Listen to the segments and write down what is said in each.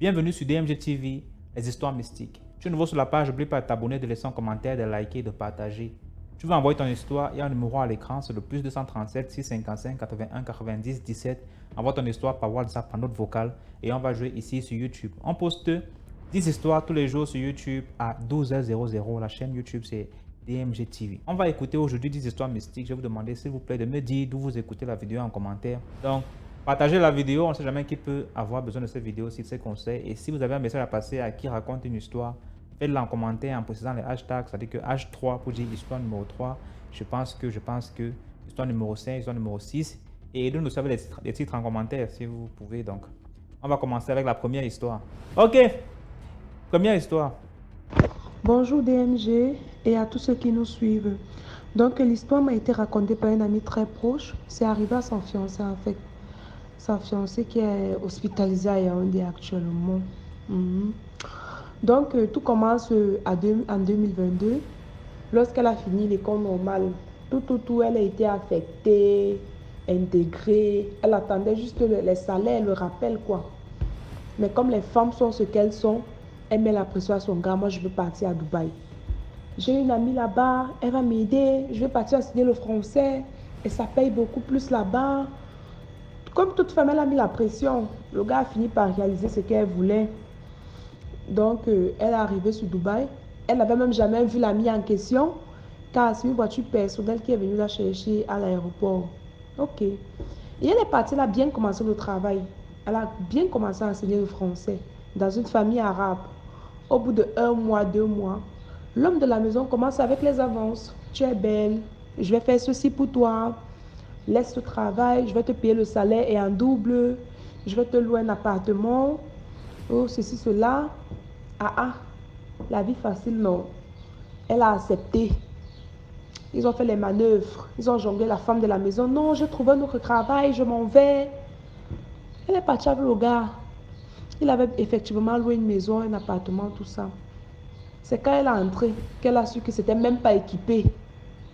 Bienvenue sur DMG TV, les histoires mystiques. Tu es nouveau sur la page, n'oublie pas de t'abonner, de laisser un commentaire, de liker, de partager. Tu veux envoyer ton histoire, il y a un numéro à l'écran, c'est le plus 237 655 81 90 17. Envoie ton histoire par WhatsApp, par note vocale et on va jouer ici sur YouTube. On poste 10 histoires tous les jours sur YouTube à 12h00. La chaîne YouTube c'est DMG TV. On va écouter aujourd'hui 10 histoires mystiques. Je vais vous demander s'il vous plaît de me dire d'où vous écoutez la vidéo en commentaire. Donc, partagez la vidéo, on ne sait jamais qui peut avoir besoin de cette vidéo, si ces conseils. Et si vous avez un message à passer à qui raconte une histoire, faites-le en commentaire en précisant les hashtags, c'est-à-dire que H3 pour dire histoire numéro 3, je pense que, histoire numéro 5, histoire numéro 6. Et aidez-nous aussi avec les titres en commentaire si vous pouvez. Donc, on va commencer avec la première histoire. Ok, première histoire. Bonjour DMG et à tous ceux qui nous suivent. Donc, l'histoire m'a été racontée par un ami très proche. C'est arrivé à son fiancé en fait. Sa fiancée qui est hospitalisée à Yaoundé actuellement. Donc, tout commence en 2022, lorsqu'elle a fini l'école normale. Tout, elle a été affectée, intégrée. Elle attendait juste les salaires, le rappel, quoi. Mais comme les femmes sont ce qu'elles sont, elle met la pression à son gars. Moi, je veux partir à Dubaï. J'ai une amie là-bas, elle va m'aider. Je vais partir enseigner le français et ça paye beaucoup plus là-bas. Comme toute femme, elle a mis la pression. Le gars a fini par réaliser ce qu'elle voulait. Donc, elle est arrivée sur Dubaï. Elle n'avait même jamais vu l'ami en question, car c'est une voiture personnelle qui est venue la chercher à l'aéroport. Ok. Et elle est partie, elle a bien commencé le travail. Elle a bien commencé à enseigner le français dans une famille arabe. Au bout de 1 mois, 2 mois, l'homme de la maison commence avec les avances. Tu es belle, je vais faire ceci pour toi. Laisse le travail, je vais te payer le salaire et en double. Je vais te louer un appartement. Oh, ceci, cela. La vie facile, non. Elle a accepté. Ils ont fait les manœuvres. Ils ont jonglé la femme de la maison. Non, j'ai trouvé un autre travail, je m'en vais. Elle est partie avec le gars. Il avait effectivement loué une maison, un appartement, tout ça. C'est quand elle est entrée qu'elle a su que c'était même pas équipé.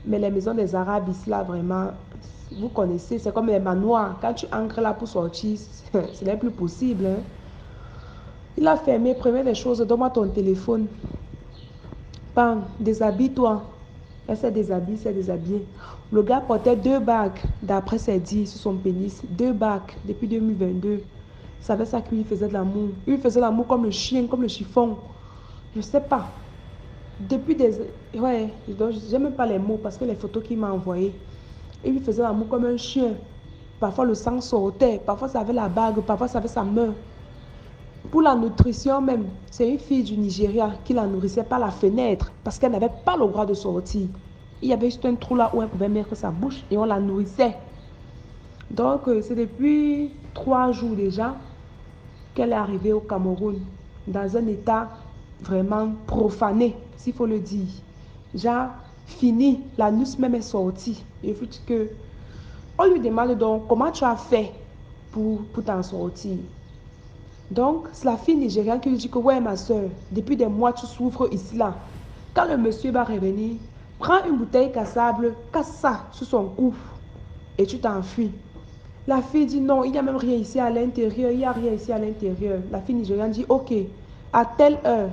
Mais les maisons des Arabes ici, là, vraiment, vous connaissez, c'est comme les manoirs. Quand tu ancres là pour sortir, ce n'est plus possible. Hein. Il a fermé, prenez les choses, donne-moi ton téléphone. Bam, déshabille-toi. Elle s'est déshabillée. Le gars portait 2 bagues, d'après ses dires, sur son pénis. 2 bagues depuis 2022. Ça savait ça qu'il lui faisait de l'amour. Il faisait l'amour comme le chien, comme le chiffon. Je ne sais pas. Depuis des... Ouais, je n'aime même pas les mots parce que les photos qu'il m'a envoyées. Il lui faisait l'amour comme un chien. Parfois le sang sortait, parfois ça avait la bague, parfois ça avait sa main. Pour la nutrition même, c'est une fille du Nigeria qui la nourrissait par la fenêtre parce qu'elle n'avait pas le droit de sortir. Il y avait juste un trou là où elle pouvait mettre sa bouche et on la nourrissait. Donc c'est depuis 3 jours déjà qu'elle est arrivée au Cameroun dans un état vraiment profané, s'il faut le dire. Genre, fini, la nuit même est sortie. Et puis que, on lui demande donc comment tu as fait pour t'en sortir. Donc, c'est la fille nigériane qui lui dit que ouais, ma soeur, depuis des mois tu souffres ici là. Quand le monsieur va revenir, prends une bouteille cassable, casse ça sur son cou et tu t'enfuis. La fille dit non, il n'y a même rien ici à l'intérieur, il n'y a rien ici à l'intérieur. La fille nigériane dit ok, à telle heure,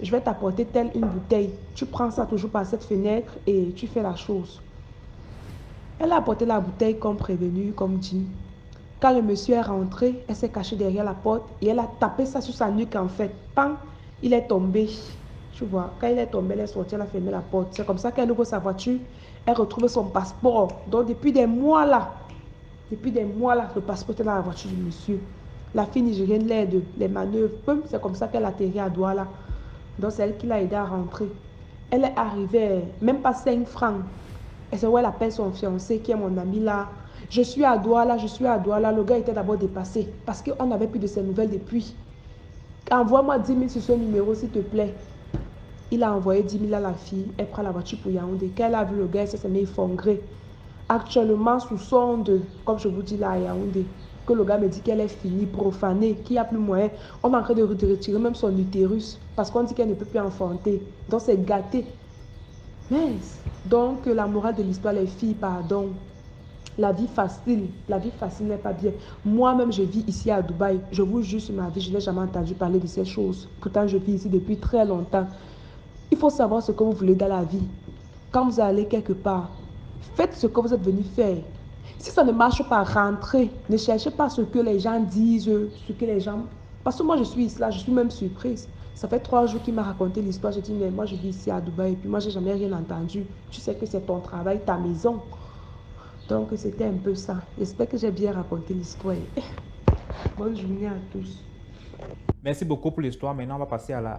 je vais t'apporter telle une bouteille. Tu prends ça toujours par cette fenêtre et tu fais la chose. Elle a apporté la bouteille comme prévenu, comme dit. Quand le monsieur est rentré, elle s'est cachée derrière la porte et elle a tapé ça sur sa nuque en fait. Pam, il est tombé. Tu vois, quand il est tombé, elle est sortie, elle a fermé la porte. C'est comme ça qu'elle ouvre sa voiture, elle retrouve son passeport. Donc depuis des mois là, le passeport est dans la voiture du monsieur. La fille nigérienne l'aide, les manœuvres. C'est comme ça qu'elle atterrit à Douala. Donc c'est elle qui l'a aidé à rentrer. Elle est arrivée, même pas 5 francs. Et c'est où elle appelle son fiancé qui est mon ami là. Je suis à Douala. Le gars était d'abord dépassé parce qu'on n'avait plus de ses nouvelles depuis. Envoie-moi 10 000 sur ce numéro s'il te plaît. Il a envoyé 10 000 à la fille. Elle prend la voiture pour Yaoundé. Quand elle a vu le gars, elle s'est mis effondrée. Actuellement sous sonde, comme je vous dis là à Yaoundé. Que le gars me dit qu'elle est finie, profanée, qu'il n'y a plus moyen. On est en train de retirer même son utérus parce qu'on dit qu'elle ne peut plus enfanter. Donc c'est gâté. Mais donc la morale de l'histoire, les filles, pardon. la vie facile n'est pas bien. Moi-même, je vis ici à Dubaï. Je vous jure sur ma vie, je n'ai jamais entendu parler de ces choses. Pourtant, je vis ici depuis très longtemps. Il faut savoir ce que vous voulez dans la vie. Quand vous allez quelque part, faites ce que vous êtes venu faire. Si ça ne marche pas, rentrez. Ne cherchez pas ce que les gens disent, ce que les gens... Parce que moi, je suis ici, là, je suis même surprise. Ça fait 3 jours qu'il m'a raconté l'histoire. J'ai dit, mais moi, je vis ici à Dubaï. Et puis moi, j'ai jamais rien entendu. Tu sais que c'est ton travail, ta maison. Donc, c'était un peu ça. J'espère que j'ai bien raconté l'histoire. Bonne journée à tous. Merci beaucoup pour l'histoire. Maintenant, on va passer à la